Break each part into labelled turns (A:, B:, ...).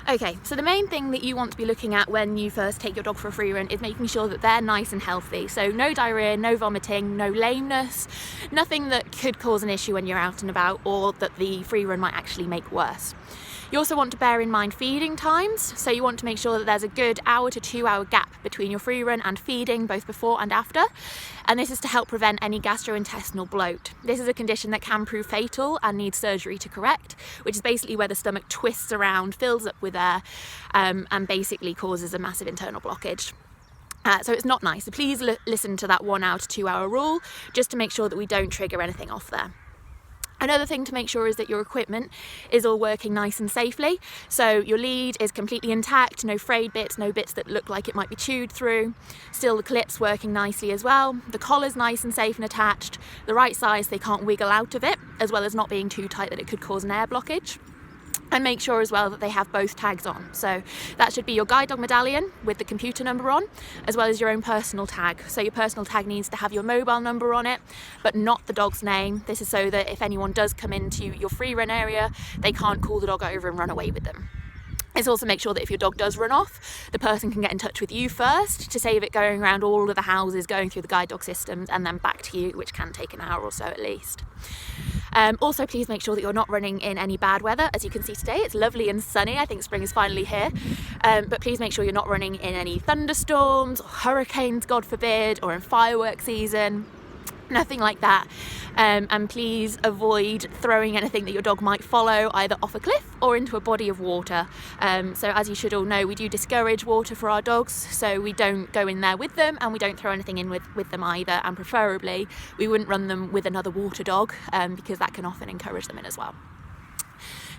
A: Okay, so the main thing that you want to be looking at when you first take your dog for a free run is making sure that they're nice and healthy. So no diarrhea, no vomiting, no lameness, nothing that could cause an issue when you're out and about or that the free run might actually make worse. You also want to bear in mind feeding times, so you want to make sure that there's a good hour to 2 hour gap between your free run and feeding, both before and after, and this is to help prevent any gastrointestinal bloat. This is a condition that can prove fatal and needs surgery to correct, which is basically where the stomach twists around, fills up with air, and basically causes a massive internal blockage. So it's not nice, so please listen to that 1 hour to 2 hour rule, just to make sure that we don't trigger anything off there. Another thing to make sure is that your equipment is all working nice and safely. So your lead is completely intact, no frayed bits, no bits that look like it might be chewed through. Still the clip's working nicely as well. The collar's nice and safe and attached, the right size, they can't wiggle out of it, as well as not being too tight that it could cause an air blockage. And make sure as well that they have both tags on. So that should be your guide dog medallion with the computer number on, as well as your own personal tag. So your personal tag needs to have your mobile number on it, but not the dog's name. This is so that if anyone does come into your free run area, they can't call the dog over and run away with them. It's also make sure that if your dog does run off, the person can get in touch with you first to save it going around all of the houses, going through the guide dog systems, and then back to you, which can take an hour or so at least. Also, please make sure that you're not running in any bad weather. As you can see today, it's lovely and sunny. I think spring is finally here. But please make sure you're not running in any thunderstorms or hurricanes, God forbid, or in fireworks season. Nothing like that. And please avoid throwing anything that your dog might follow either off a cliff or into a body of water. So as you should all know, we do discourage water for our dogs, so we don't go in there with them and we don't throw anything in with them either, and preferably we wouldn't run them with another water dog because that can often encourage them in as well.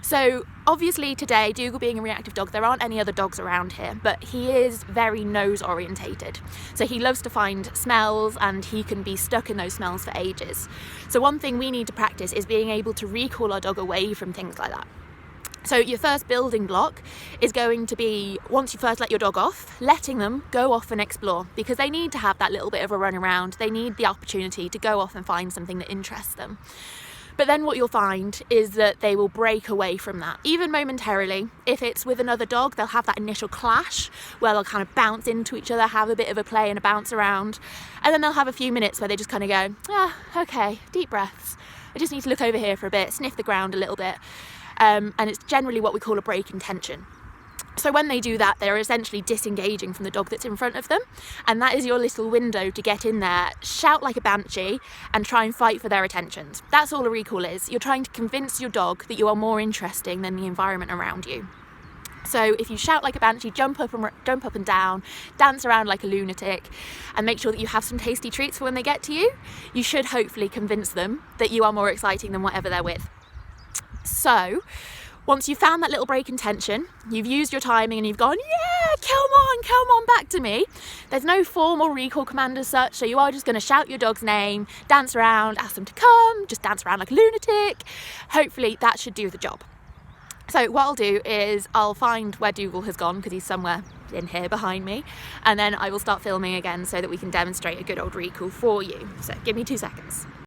A: So obviously today, Dougal being a reactive dog, there aren't any other dogs around here, but he is very nose orientated. So he loves to find smells and he can be stuck in those smells for ages. So one thing we need to practice is being able to recall our dog away from things like that. So your first building block is going to be, once you first let your dog off, letting them go off and explore, because they need to have that little bit of a run around. They need the opportunity to go off and find something that interests them. But then what you'll find is that they will break away from that, even momentarily. If it's with another dog, they'll have that initial clash where they'll kind of bounce into each other, have a bit of a play and a bounce around. And then they'll have a few minutes where they just kind of go, okay, deep breaths. I just need to look over here for a bit, sniff the ground a little bit. And it's generally what we call a break in tension. So when they do that, they're essentially disengaging from the dog that's in front of them, and that is your little window to get in there, shout like a banshee, and try and fight for their attentions. That's all a recall is. You're trying to convince your dog that you are more interesting than the environment around you. So if you shout like a banshee, jump up and down, dance around like a lunatic, and make sure that you have some tasty treats for when they get to you, you should hopefully convince them that you are more exciting than whatever they're with. So once you've found that little break in tension, you've used your timing and you've gone, yeah, come on back to me. There's no formal recall command as such, so you are just going to shout your dog's name, dance around, ask them to come, just dance around like a lunatic. Hopefully that should do the job. So what I'll do is I'll find where Dougal has gone, because he's somewhere in here behind me, and then I will start filming again so that we can demonstrate a good old recall for you. So give me 2 seconds.